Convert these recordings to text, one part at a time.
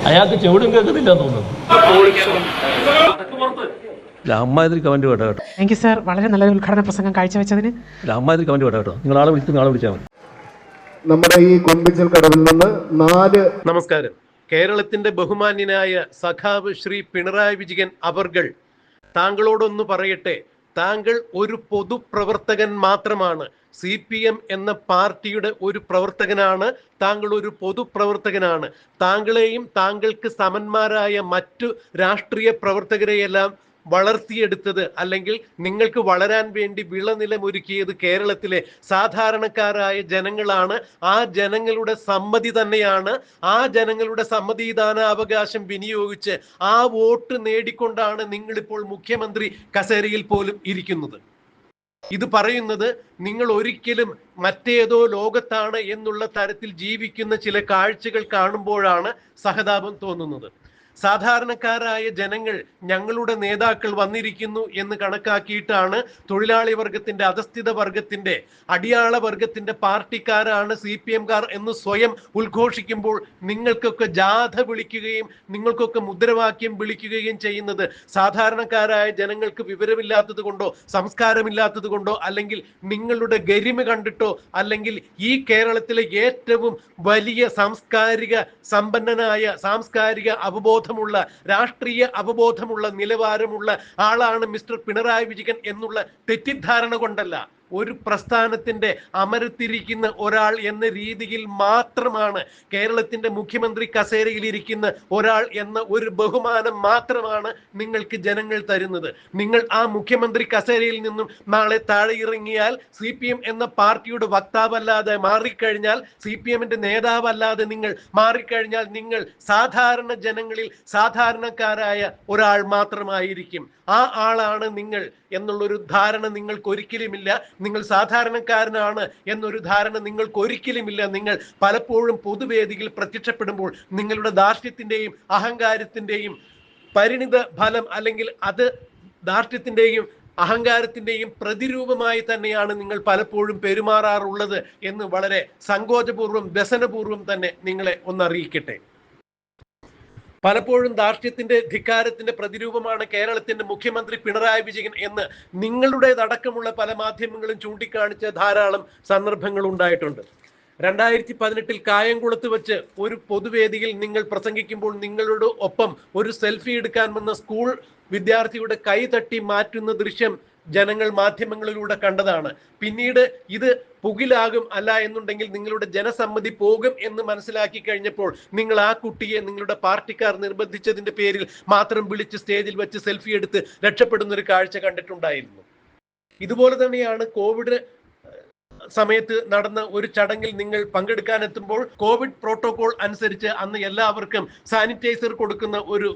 അയാൾക്ക് ചെവിടും കേൾക്കുന്നില്ല തോന്നുന്നു. അമ്മാതിരി കമന്റ് കേട്ടോ കേട്ടോ. താങ്ക് യു സാർ, വളരെ നല്ലൊരു ഉദ്ഘാടന പ്രസംഗം കാഴ്ചവെച്ചതിന്. അമ്മാതിരി കമന്റ് കേട്ടോ കേട്ടോ. നിങ്ങൾ ആളെ വിളിച്ചാൽ മതി. നമ്മുടെ ഈ കൊമ്പിച്ചൽ കടവിൽ നിന്ന് 4. നമസ്കാരം. കേരളത്തിന്റെ ബഹുമാന്യനായ സഖാവ് ശ്രീ പിണറായി വിജയൻ അവർകൾ, താങ്കളോടൊന്ന് പറയട്ടെ. താങ്കൾ ഒരു പൊതുപ്രവർത്തകൻ മാത്രമാണ്. CPM എന്ന പാർട്ടിയുടെ ഒരു പ്രവർത്തകനാണ്. താങ്കൾ ഒരു പൊതുപ്രവർത്തകനാണ്. താങ്കളെയും താങ്കൾക്ക് സമന്മാരായ മറ്റു രാഷ്ട്രീയ പ്രവർത്തകരെയെല്ലാം വളർത്തിയെടുത്തത്, അല്ലെങ്കിൽ നിങ്ങൾക്ക് വളരാൻ വേണ്ടി വിളനിലമൊരുക്കിയത് കേരളത്തിലെ സാധാരണക്കാരായ ജനങ്ങളാണ്. ആ ജനങ്ങളുടെ സമ്മതി തന്നെയാണ്. ആ ജനങ്ങളുടെ സമ്മതിദാനാവകാശം വിനിയോഗിച്ച് ആ വോട്ട് നേടിക്കൊണ്ടാണ് നിങ്ങളിപ്പോൾ മുഖ്യമന്ത്രി കസേരയിൽ പോലും ഇരിക്കുന്നത്. ഇത് പറയുന്നത് നിങ്ങൾ ഒരിക്കലും മറ്റേതോ ലോകത്താണ് എന്നുള്ള തരത്തിൽ ജീവിക്കുന്ന ചില കാഴ്ചകൾ കാണുമ്പോഴാണ് സഹതാപം തോന്നുന്നത്. സാധാരണക്കാരായ ജനങ്ങൾ ഞങ്ങളുടെ നേതാക്കൾ വന്നിരിക്കുന്നു എന്ന് കണക്കാക്കിയിട്ടാണ് തൊഴിലാളി വർഗത്തിന്റെ, അധസ്ഥിത വർഗത്തിന്റെ, അടിയാള വർഗത്തിന്റെ പാർട്ടിക്കാരാണ് CPM-കാർ എന്ന് സ്വയം ഉദ്ഘോഷിക്കുമ്പോൾ നിങ്ങൾക്കൊക്കെ ജാഥ വിളിക്കുകയും നിങ്ങൾക്കൊക്കെ മുദ്രാവാക്യം വിളിക്കുകയും ചെയ്യുന്നത് സാധാരണക്കാരായ ജനങ്ങൾക്ക് വിവരമില്ലാത്തത് കൊണ്ടോ സംസ്കാരമില്ലാത്തത് കൊണ്ടോ, അല്ലെങ്കിൽ നിങ്ങളുടെ ഗരിമ കണ്ടിട്ടോ, അല്ലെങ്കിൽ ഈ കേരളത്തിലെ ഏറ്റവും വലിയ സാംസ്കാരിക സമ്പന്നനായ, സാംസ്കാരിക അവബോധമുള്ള, രാഷ്ട്രീയ അവബോധമുള്ള, നിലവാരമുള്ള ആളാണ് മിസ്റ്റർ പിണറായി വിജയൻ എന്നുള്ള തെറ്റിദ്ധാരണ കൊണ്ടല്ല. ഒരു പ്രസ്ഥാനത്തിന്റെ അമരത്തിരിക്കുന്ന ഒരാൾ എന്ന രീതിയിൽ മാത്രമാണ്, കേരളത്തിന്റെ മുഖ്യമന്ത്രി കസേരയിൽ ഇരിക്കുന്ന ഒരാൾ എന്ന ഒരു ബഹുമാനം മാത്രമാണ് നിങ്ങൾക്ക് ജനങ്ങൾ തരുന്നത്. നിങ്ങൾ ആ മുഖ്യമന്ത്രി കസേരയിൽ നിന്നും നാളെ താഴെ ഇറങ്ങിയാൽ, CPM എന്ന പാർട്ടിയുടെ വക്താവല്ലാതെ മാറിക്കഴിഞ്ഞാൽ, CPM-ന്റെ നേതാവല്ലാതെ നിങ്ങൾ മാറിക്കഴിഞ്ഞാൽ, നിങ്ങൾ സാധാരണ ജനങ്ങളിൽ സാധാരണക്കാരായ ഒരാൾ മാത്രമായിരിക്കും. ആ ആളാണ് നിങ്ങൾ എന്നുള്ളൊരു ധാരണ നിങ്ങൾക്ക് ഒരിക്കലുമില്ല. നിങ്ങൾ സാധാരണക്കാരനാണ് എന്നൊരു ധാരണ നിങ്ങൾക്ക് ഒരിക്കലുമില്ല. നിങ്ങൾ പലപ്പോഴും പൊതുവേദിയിൽ പ്രത്യക്ഷപ്പെടുമ്പോൾ നിങ്ങളുടെ ധാർഷ്ട്യത്തിന്റെയും അഹങ്കാരത്തിന്റെയും പരിണിത ഫലം, അല്ലെങ്കിൽ അത് ധാർഷ്ട്യത്തിന്റെയും അഹങ്കാരത്തിന്റെയും പ്രതിരൂപമായി തന്നെയാണ് നിങ്ങൾ പലപ്പോഴും പെരുമാറാറുള്ളത് എന്ന് വളരെ സങ്കോചപൂർവ്വം, വ്യസനപൂർവ്വം തന്നെ നിങ്ങളെ ഒന്നറിയിക്കട്ടെ. പലപ്പോഴും ധാർഷ്ട്യത്തിന്റെ, ധിക്കാരത്തിന്റെ പ്രതിരൂപമാണ് കേരളത്തിന്റെ മുഖ്യമന്ത്രി പിണറായി വിജയൻ എന്ന് നിങ്ങളുടേതടക്കമുള്ള പല മാധ്യമങ്ങളും ചൂണ്ടിക്കാണിച്ച ധാരാളം സന്ദർഭങ്ങൾ ഉണ്ടായിട്ടുണ്ട്. 2018 കായംകുളത്ത് വെച്ച് ഒരു പൊതുവേദിയിൽ നിങ്ങൾ പ്രസംഗിക്കുമ്പോൾ നിങ്ങളുടെ ഒപ്പം ഒരു സെൽഫി എടുക്കാൻ വന്ന സ്കൂൾ വിദ്യാർത്ഥിയുടെ കൈ തട്ടി മാറ്റുന്ന ദൃശ്യം ജനങ്ങൾ മാധ്യമങ്ങളിലൂടെ കണ്ടതാണ്. പിന്നീട് ഇത് പുകിലാകും, അല്ല എന്നുണ്ടെങ്കിൽ നിങ്ങളുടെ ജനസമ്മതി പോകും എന്ന് മനസ്സിലാക്കി കഴിഞ്ഞപ്പോൾ നിങ്ങൾ ആ കുട്ടിയെ നിങ്ങളുടെ പാർട്ടിക്കാർ നിർബന്ധിച്ചതിന്റെ പേരിൽ മാത്രം വിളിച്ച് സ്റ്റേജിൽ വെച്ച് സെൽഫി എടുത്ത് രക്ഷപ്പെടുന്ന ഒരു കാഴ്ച കണ്ടിട്ടുണ്ടായിരുന്നു. ഇതുപോലെ തന്നെയാണ് കോവിഡ് സമയത്ത് നടന്ന ഒരു ചടങ്ങിൽ നിങ്ങൾ പങ്കെടുക്കാനെത്തുമ്പോൾ കോവിഡ് പ്രോട്ടോകോൾ അനുസരിച്ച് അന്ന് എല്ലാവർക്കും സാനിറ്റൈസർ കൊടുക്കുന്ന ഒരു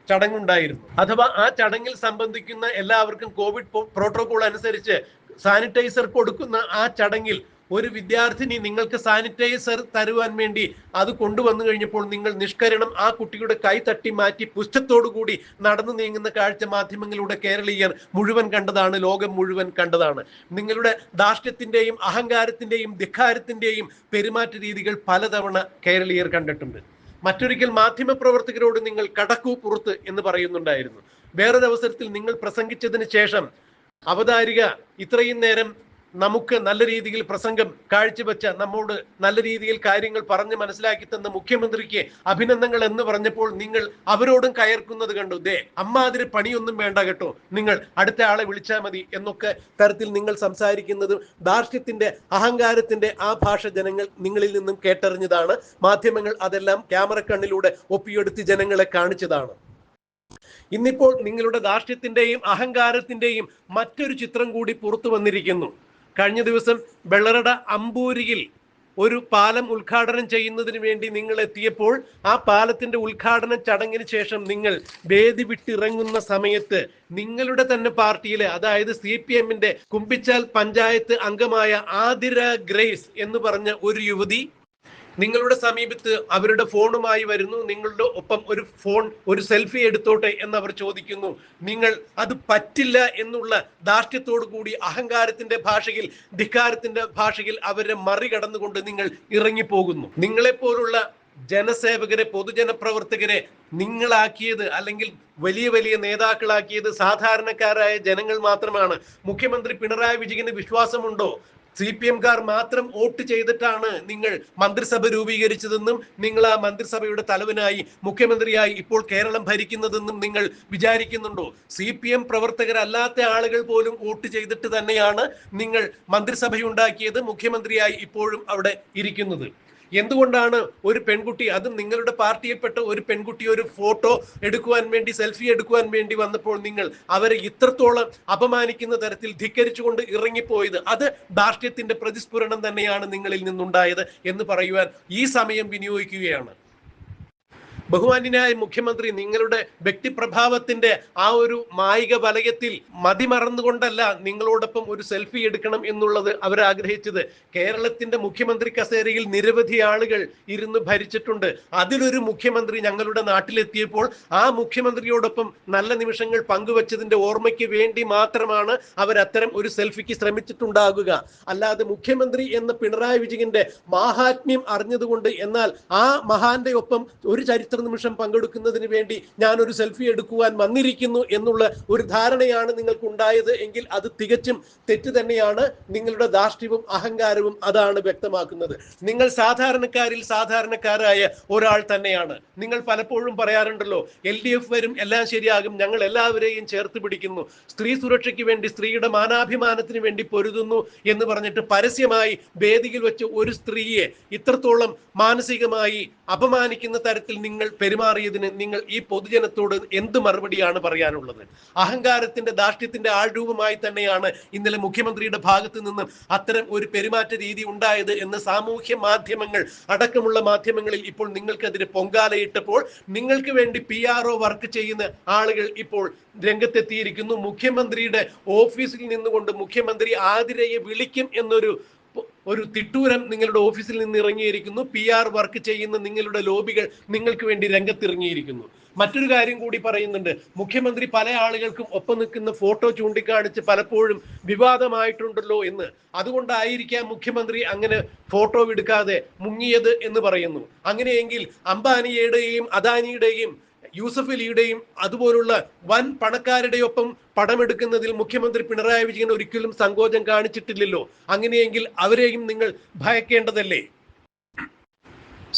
ചടങ്ങുണ്ടായിരുന്നു. അഥവാ ആ ചടങ്ങിൽ സംബന്ധിക്കുന്ന എല്ലാവർക്കും കോവിഡ് പ്രോട്ടോകോൾ അനുസരിച്ച് സാനിറ്റൈസർ കൊടുക്കുന്ന ആ ചടങ്ങിൽ ഒരു വിദ്യാർത്ഥിനി നിങ്ങൾക്ക് സാനിറ്റൈസർ തരുവാൻ വേണ്ടി അത് കൊണ്ടുവന്നു കഴിഞ്ഞപ്പോൾ നിങ്ങൾ നിഷ്കരണം ആ കുട്ടിയുടെ കൈ തട്ടി മാറ്റി പുഷ്ടത്തോടു കൂടി നടന്നു നീങ്ങുന്ന കാഴ്ച മാധ്യമങ്ങളിലൂടെ കേരളീയർ മുഴുവൻ കണ്ടതാണ്, ലോകം മുഴുവൻ കണ്ടതാണ്. നിങ്ങളുടെ ധാർഷ്ട്യത്തിന്റെയും അഹങ്കാരത്തിന്റെയും ധിക്കാരത്തിന്റെയും പെരുമാറ്റ രീതികൾ പലതവണ കേരളീയർ കണ്ടിട്ടുണ്ട്. മറ്റൊരിക്കൽ മാധ്യമപ്രവർത്തകരോട് നിങ്ങൾ കടക്കൂ പുറത്ത് എന്ന് പറയുന്നുണ്ടായിരുന്നു. വേറൊരവസരത്തിൽ നിങ്ങൾ പ്രസംഗിച്ചതിന് ശേഷം അവതാരിക ഇത്രയും നേരം നമുക്ക് നല്ല രീതിയിൽ പ്രസംഗം കാഴ്ചവെച്ച, നമ്മോട് നല്ല രീതിയിൽ കാര്യങ്ങൾ പറഞ്ഞ് മനസ്സിലാക്കി തന്ന മുഖ്യമന്ത്രിക്ക് അഭിനന്ദനങ്ങൾ എന്ന് പറഞ്ഞപ്പോൾ നിങ്ങൾ അവരോടും കയർക്കുന്നത് കണ്ടു. അമ്മാതിരി പണിയൊന്നും വേണ്ട കേട്ടോ, നിങ്ങൾ അടുത്ത ആളെ വിളിച്ചാൽ മതി എന്നൊക്കെ തരത്തിൽ നിങ്ങൾ സംസാരിക്കുന്നതും ധാർഷ്ട്യത്തിന്റെ, അഹങ്കാരത്തിന്റെ ആ ഭാഷ ജനങ്ങൾ നിങ്ങളിൽ നിന്നും കേട്ടറിഞ്ഞതാണ്. മാധ്യമങ്ങൾ അതെല്ലാം ക്യാമറ കണ്ണിലൂടെ ഒപ്പിയെടുത്ത് ജനങ്ങളെ കാണിച്ചതാണ്. ഇന്നിപ്പോൾ നിങ്ങളുടെ ധാർഷ്ട്യത്തിന്റെയും അഹങ്കാരത്തിന്റെയും മറ്റൊരു ചിത്രം കൂടി പുറത്തു വന്നിരിക്കുന്നു. കഴിഞ്ഞ ദിവസം വെള്ളറട അമ്പൂരിയിൽ ഒരു പാലം ഉദ്ഘാടനം ചെയ്യുന്നതിന് വേണ്ടി നിങ്ങൾ എത്തിയപ്പോൾ ആ പാലത്തിന്റെ ഉദ്ഘാടന ചടങ്ങിന് ശേഷം നിങ്ങൾ വേദി വിട്ടിറങ്ങുന്ന സമയത്ത് നിങ്ങളുടെ തന്നെ പാർട്ടിയിലെ, അതായത് CPM-ന്റെ കുമ്പിച്ചാൽ പഞ്ചായത്ത് അംഗമായ ആതിര ഗ്രേസ് എന്ന് പറഞ്ഞ ഒരു യുവതി നിങ്ങളുടെ സമീപത്ത് അവരുടെ ഫോണുമായി വരുന്നു. നിങ്ങളുടെ ഒപ്പം ഒരു സെൽഫി എടുത്തോട്ടെ എന്ന് അവർ ചോദിക്കുന്നു. നിങ്ങൾ അത് പറ്റില്ല എന്നുള്ള ധാർഷ്ട്യത്തോടു കൂടി അഹങ്കാരത്തിന്റെ ഭാഷയിൽ, ധിക്കാരത്തിന്റെ ഭാഷയിൽ അവരെ മറികടന്നുകൊണ്ട് നിങ്ങൾ ഇറങ്ങിപ്പോകുന്നു. നിങ്ങളെപ്പോലുള്ള ജനസേവകരെ, പൊതുജനപ്രവർത്തകരെ നിങ്ങളാക്കിയത് അല്ലെങ്കിൽ വലിയ വലിയ നേതാക്കളാക്കിയത് സാധാരണക്കാരായ ജനങ്ങൾ മാത്രമാണ്. മുഖ്യമന്ത്രി പിണറായി വിജയന് വിശ്വാസമുണ്ടോ? CPM-കാർ മാത്രം വോട്ട് ചെയ്തിട്ടാണ് നിങ്ങൾ മന്ത്രിസഭ രൂപീകരിച്ചതെന്നും നിങ്ങൾ ആ മന്ത്രിസഭയുടെ തലവനായി മുഖ്യമന്ത്രിയായി ഇപ്പോൾ കേരളം ഭരിക്കുന്നതെന്നും നിങ്ങൾ വിചാരിക്കുന്നുണ്ടോ? CPM പ്രവർത്തകരല്ലാത്ത ആളുകൾ പോലും വോട്ട് ചെയ്തിട്ട് തന്നെയാണ് നിങ്ങൾ മന്ത്രിസഭയുണ്ടാക്കിയത്, മുഖ്യമന്ത്രിയായി ഇപ്പോഴും അവിടെ ഇരിക്കുന്നത്. എന്തുകൊണ്ടാണ് ഒരു പെൺകുട്ടി, അതും നിങ്ങളുടെ പാർട്ടിയിൽപ്പെട്ട ഒരു പെൺകുട്ടി, ഒരു ഫോട്ടോ എടുക്കുവാൻ വേണ്ടി, സെൽഫി എടുക്കുവാൻ വേണ്ടി വന്നപ്പോൾ നിങ്ങൾ അവരെ ഇത്രത്തോളം അപമാനിക്കുന്ന തരത്തിൽ ധിക്കരിച്ചുകൊണ്ട് ഇറങ്ങിപ്പോയത്? അത് ധാർഷ്ട്യത്തിന്റെ പ്രതിസ്ഫുരണം തന്നെയാണ് നിങ്ങളിൽ നിന്നുണ്ടായത് എന്ന് പറയുവാൻ ഈ സമയം വിനിയോഗിക്കുകയാണ്. ബഹുമാന്യനായ മുഖ്യമന്ത്രി, നിങ്ങളുടെ വ്യക്തിപ്രഭാവത്തിന്റെ ആ ഒരു മായിക വലയത്തിൽ മതിമറന്നുകൊണ്ടല്ല നിങ്ങളോടൊപ്പം ഒരു സെൽഫി എടുക്കണം എന്നുള്ളത് അവർ ആഗ്രഹിച്ചത്. കേരളത്തിന്റെ മുഖ്യമന്ത്രി കസേരയിൽ നിരവധി ആളുകൾ ഇരുന്ന് ഭരിച്ചിട്ടുണ്ട്. അതിലൊരു മുഖ്യമന്ത്രി ഞങ്ങളുടെ നാട്ടിലെത്തിയപ്പോൾ ആ മുഖ്യമന്ത്രിയോടൊപ്പം നല്ല നിമിഷങ്ങൾ പങ്കുവച്ചതിന്റെ ഓർമ്മയ്ക്ക് വേണ്ടി മാത്രമാണ് അവർ അത്തരം ഒരു സെൽഫിക്ക് ശ്രമിച്ചിട്ടുണ്ടാകുക. അല്ലാതെ മുഖ്യമന്ത്രി എന്ന പിണറായി വിജയന്റെ മാഹാത്മ്യം അറിഞ്ഞതുകൊണ്ട്, എന്നാൽ ആ മഹാന്റെ ഒപ്പം ഒരു ചരിത്ര നിമിഷം പങ്കെടുക്കുന്നതിന് വേണ്ടി ഞാൻ ഒരു സെൽഫി എടുക്കുവാൻ വന്നിരിക്കുന്നു എന്നുള്ള ഒരു ധാരണയാണ് നിങ്ങൾക്ക് ഉണ്ടായത് എങ്കിൽ അത് തികച്ചും തെറ്റ് തന്നെയാണ്. നിങ്ങളുടെ ധാർഷ്ട്യവും അഹങ്കാരവും അതാണ് വ്യക്തമാക്കുന്നത്. നിങ്ങൾ സാധാരണക്കാരിൽ സാധാരണക്കാരായ ഒരാൾ തന്നെയാണ്. നിങ്ങൾ പലപ്പോഴും പറയാറുണ്ടല്ലോ, LDF വരും, എല്ലാം ശരിയാകും, ഞങ്ങൾ എല്ലാവരെയും ചേർത്ത് പിടിക്കുന്നു, സ്ത്രീ സുരക്ഷയ്ക്ക് വേണ്ടി, സ്ത്രീയുടെ മാനാഭിമാനത്തിന് വേണ്ടി പൊരുതുന്നു എന്ന് പറഞ്ഞിട്ട് പരസ്യമായി വേദിയിൽ വെച്ച് ഒരു സ്ത്രീയെ ഇത്രത്തോളം മാനസികമായി അപമാനിക്കുന്ന തരത്തിൽ നിങ്ങൾ പെരുമാറിയതിന് നിങ്ങൾ ഈ പൊതുജനത്തോട് എന്ത് മറുപടിയാണ് പറയാനുള്ളത്? അഹങ്കാരത്തിന്റെ, ധാർഷ്ട്യത്തിന്റെ ആൾരൂപമായി തന്നെയാണ് ഇന്നലെ മുഖ്യമന്ത്രിയുടെ ഭാഗത്ത് നിന്നും അത്തരം ഒരു പെരുമാറ്റ രീതി ഉണ്ടായത് എന്ന് സാമൂഹ്യ മാധ്യമങ്ങൾ അടക്കമുള്ള മാധ്യമങ്ങളിൽ ഇപ്പോൾ നിങ്ങൾക്കെതിരെ പൊങ്കാലയിട്ടപ്പോൾ നിങ്ങൾക്ക് വേണ്ടി PRO വർക്ക് ചെയ്യുന്ന ആളുകൾ ഇപ്പോൾ രംഗത്തെത്തിയിരിക്കുന്നു. മുഖ്യമന്ത്രിയുടെ ഓഫീസിൽ നിന്നുകൊണ്ട് മുഖ്യമന്ത്രി ആതിരയെ വിളിക്കും എന്നൊരു തിട്ടൂരം നിങ്ങളുടെ ഓഫീസിൽ നിന്ന് ഇറങ്ങിയിരിക്കുന്നു. PR വർക്ക് ചെയ്യുന്ന നിങ്ങളുടെ ലോബികൾ നിങ്ങൾക്ക് വേണ്ടി രംഗത്തിറങ്ങിയിരിക്കുന്നു. മറ്റൊരു കാര്യം കൂടി പറയുന്നുണ്ട്. മുഖ്യമന്ത്രി പല ആളുകൾക്കും ഒപ്പം നിൽക്കുന്ന ഫോട്ടോ ചൂണ്ടിക്കാണിച്ച് പലപ്പോഴും വിവാദമായിട്ടുണ്ടല്ലോ എന്ന്. അതുകൊണ്ടായിരിക്കാം മുഖ്യമന്ത്രി അങ്ങനെ ഫോട്ടോ എടുക്കാതെ മുങ്ങിയത് എന്ന് പറയുന്നു. അങ്ങനെയെങ്കിൽ അംബാനിയുടെയും അദാനിയുടെയും യൂസഫ് അലിയുടെയും അതുപോലുള്ള വൻ പണക്കാരുടെയൊപ്പം പടമെടുക്കുന്നതിൽ മുഖ്യമന്ത്രി പിണറായി വിജയൻ ഒരിക്കലും സങ്കോചം കാണിച്ചിട്ടില്ലല്ലോ. അങ്ങനെയെങ്കിൽ അവരെയും നിങ്ങൾ ഭയക്കേണ്ടതല്ലേ?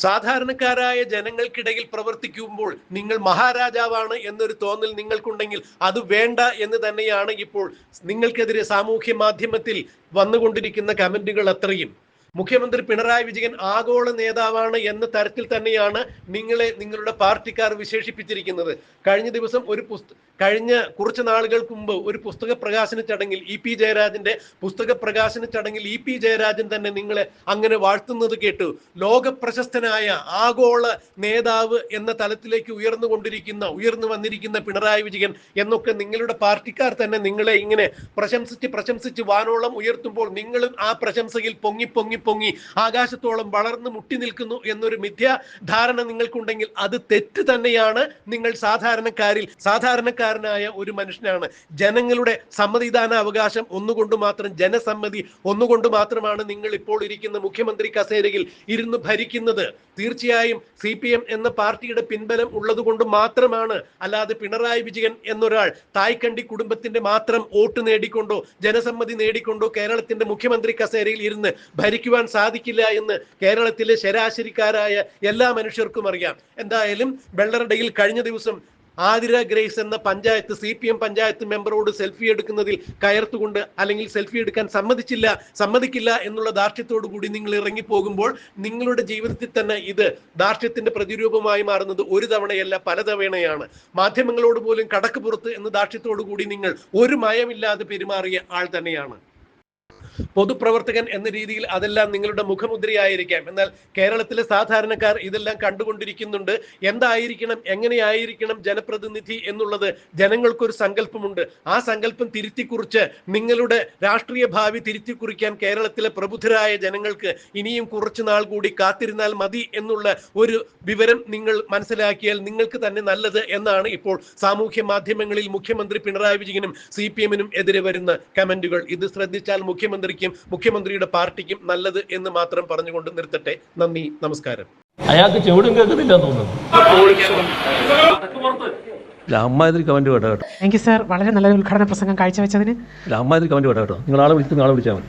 സാധാരണക്കാരായ ജനങ്ങൾക്കിടയിൽ പ്രവർത്തിക്കുമ്പോൾ നിങ്ങൾ മഹാരാജാവാണ് എന്നൊരു തോന്നൽ നിങ്ങൾക്കുണ്ടെങ്കിൽ അത് വേണ്ട എന്ന് തന്നെയാണ് ഇപ്പോൾ നിങ്ങൾക്കെതിരെ സാമൂഹ്യ മാധ്യമത്തിൽ വന്നുകൊണ്ടിരിക്കുന്ന കമന്റുകൾ അത്രയും. മുഖ്യമന്ത്രി പിണറായി വിജയൻ ആഗോള നേതാവാണ് എന്ന തരത്തിൽ തന്നെയാണ് നിങ്ങളെ നിങ്ങളുടെ പാർട്ടിക്കാർ വിശേഷിപ്പിച്ചിരിക്കുന്നത്. കഴിഞ്ഞ കുറച്ച് നാളുകൾക്ക് മുമ്പ് ഒരു പുസ്തക പ്രകാശന ചടങ്ങിൽ EP ജയരാജന്റെ പുസ്തക പ്രകാശന ചടങ്ങിൽ EP ജയരാജൻ തന്നെ നിങ്ങളെ അങ്ങനെ വാഴ്ത്തുന്നത് കേട്ടു. ലോക പ്രശസ്തനായ ആഗോള നേതാവ് എന്ന തലത്തിലേക്ക് ഉയർന്നു വന്നിരിക്കുന്ന പിണറായി വിജയൻ എന്നൊക്കെ നിങ്ങളുടെ പാർട്ടിക്കാർ തന്നെ നിങ്ങളെ ഇങ്ങനെ പ്രശംസിച്ച് വാനോളം ഉയർത്തുമ്പോൾ നിങ്ങളും ആ പ്രശംസയിൽ പൊങ്ങി ആകാശത്തോളം വളർന്നു മുട്ടി നിൽക്കുന്നു എന്നൊരു മിഥ്യാധാരണ നിങ്ങൾക്കുണ്ടെങ്കിൽ അത് തെറ്റ് തന്നെയാണ്. നിങ്ങൾ സാധാരണക്കാരനായ ഒരു മനുഷ്യനാണ്. ജനങ്ങളുടെ സമ്മതിദാന അവകാശം ഒന്നുകൊണ്ട് മാത്രം, ജനസമ്മതി ഒന്നുകൊണ്ട് മാത്രമാണ് നിങ്ങൾ ഇപ്പോൾ ഇരിക്കുന്ന മുഖ്യമന്ത്രി കസേരയിൽ ഇരുന്ന് ഭരിക്കുന്നത്. തീർച്ചയായും CPM എന്ന പാർട്ടിയുടെ പിൻബലം ഉള്ളത് കൊണ്ട് മാത്രമാണ്. അല്ലാതെ പിണറായി വിജയൻ എന്നൊരാൾ തായ്ക്കണ്ടി കുടുംബത്തിന്റെ മാത്രം വോട്ട് നേടിക്കൊണ്ടോ ജനസമ്മതി നേടിക്കൊണ്ടോ കേരളത്തിന്റെ മുഖ്യമന്ത്രി കസേരയിൽ ഇരുന്ന് ഭരിക്കുവാൻ സാധിക്കില്ല എന്ന് കേരളത്തിലെ ശരാശരിക്കാരായ എല്ലാ മനുഷ്യർക്കും അറിയാം. എന്തായാലും വെള്ളറടയിൽ കഴിഞ്ഞ ദിവസം ആതിര ഗ്രേസ് എന്ന പഞ്ചായത്ത് CPM പഞ്ചായത്ത് മെമ്പറോട് സെൽഫി എടുക്കുന്നതിൽ കയർത്തുകൊണ്ട് അല്ലെങ്കിൽ സെൽഫി എടുക്കാൻ സമ്മതിക്കില്ല എന്നുള്ള ധാർഷ്ട്യത്തോടു കൂടി നിങ്ങൾ ഇറങ്ങിപ്പോകുമ്പോൾ നിങ്ങളുടെ ജീവിതത്തിൽ തന്നെ ഇത് ധാർഷ്ട്യത്തിന്റെ പ്രതിരൂപമായി മാറുന്നത് ഒരു തവണയല്ല പലതവണയാണ്. മാധ്യമങ്ങളോട് പോലും കടക്ക് പുറത്ത് എന്ന ധാർഷ്ട്യത്തോടു കൂടി നിങ്ങൾ ഒരു മയമില്ലാതെ പെരുമാറിയ ആൾ തന്നെയാണ്. പൊതുപ്രവർത്തകൻ എന്ന രീതിയിൽ അതെല്ലാം നിങ്ങളുടെ മുഖമുദ്രയായിരിക്കാം. എന്നാൽ കേരളത്തിലെ സാധാരണക്കാർ ഇതെല്ലാം കണ്ടുകൊണ്ടിരിക്കുന്നുണ്ട്. എന്തായിരിക്കണം, എങ്ങനെയായിരിക്കണം ജനപ്രതിനിധി എന്നുള്ളത് ജനങ്ങൾക്കൊരു സങ്കല്പമുണ്ട്. ആ സങ്കല്പം തിരുത്തിക്കുറിച്ച് നിങ്ങളുടെ രാഷ്ട്രീയ ഭാവി തിരുത്തിക്കുറിക്കാൻ കേരളത്തിലെ പ്രബുദ്ധരായ ജനങ്ങൾക്ക് ഇനിയും കുറച്ചു നാൾ കൂടി കാത്തിരുന്നാൽ മതി എന്നുള്ള ഒരു വിവരം നിങ്ങൾ മനസ്സിലാക്കിയാൽ നിങ്ങൾക്ക് തന്നെ നല്ലത് എന്നാണ് ഇപ്പോൾ സാമൂഹ്യ മാധ്യമങ്ങളിൽ മുഖ്യമന്ത്രി പിണറായി വിജയനും CPM-നും എതിരെ വരുന്ന കമന്റുകൾ. ഇത് ശ്രദ്ധിച്ചാൽ മുഖ്യമന്ത്രിയുടെ പാർട്ടിക്കും നല്ലത് എന്ന് മാത്രം പറഞ്ഞുകൊണ്ട് നിർത്തട്ടെ. നന്ദി, നമസ്കാരം. അയാൾക്ക് ചെവിടും കേൾക്കുന്നില്ല തോന്നുന്നു. ഇല്ല അമ്മാതിരി കമൻറ്റ് വേണ്ട കേട്ടോ. താങ്ക് യു സാർ, വളരെ നല്ലൊരു ഉദ്ഘാടന പ്രസംഗം കാഴ്ചവെച്ചതിന്. ഇല്ല അമ്മാതിരി കമൻറ്റ് വേണ്ട കേട്ടോ. നിങ്ങൾ ആളെ വിളിച്ചാൽ മതി.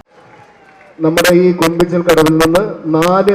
നമ്മുടെ ഈ കൊമ്പിച്ചൽ കടവിൽ നിന്ന് 4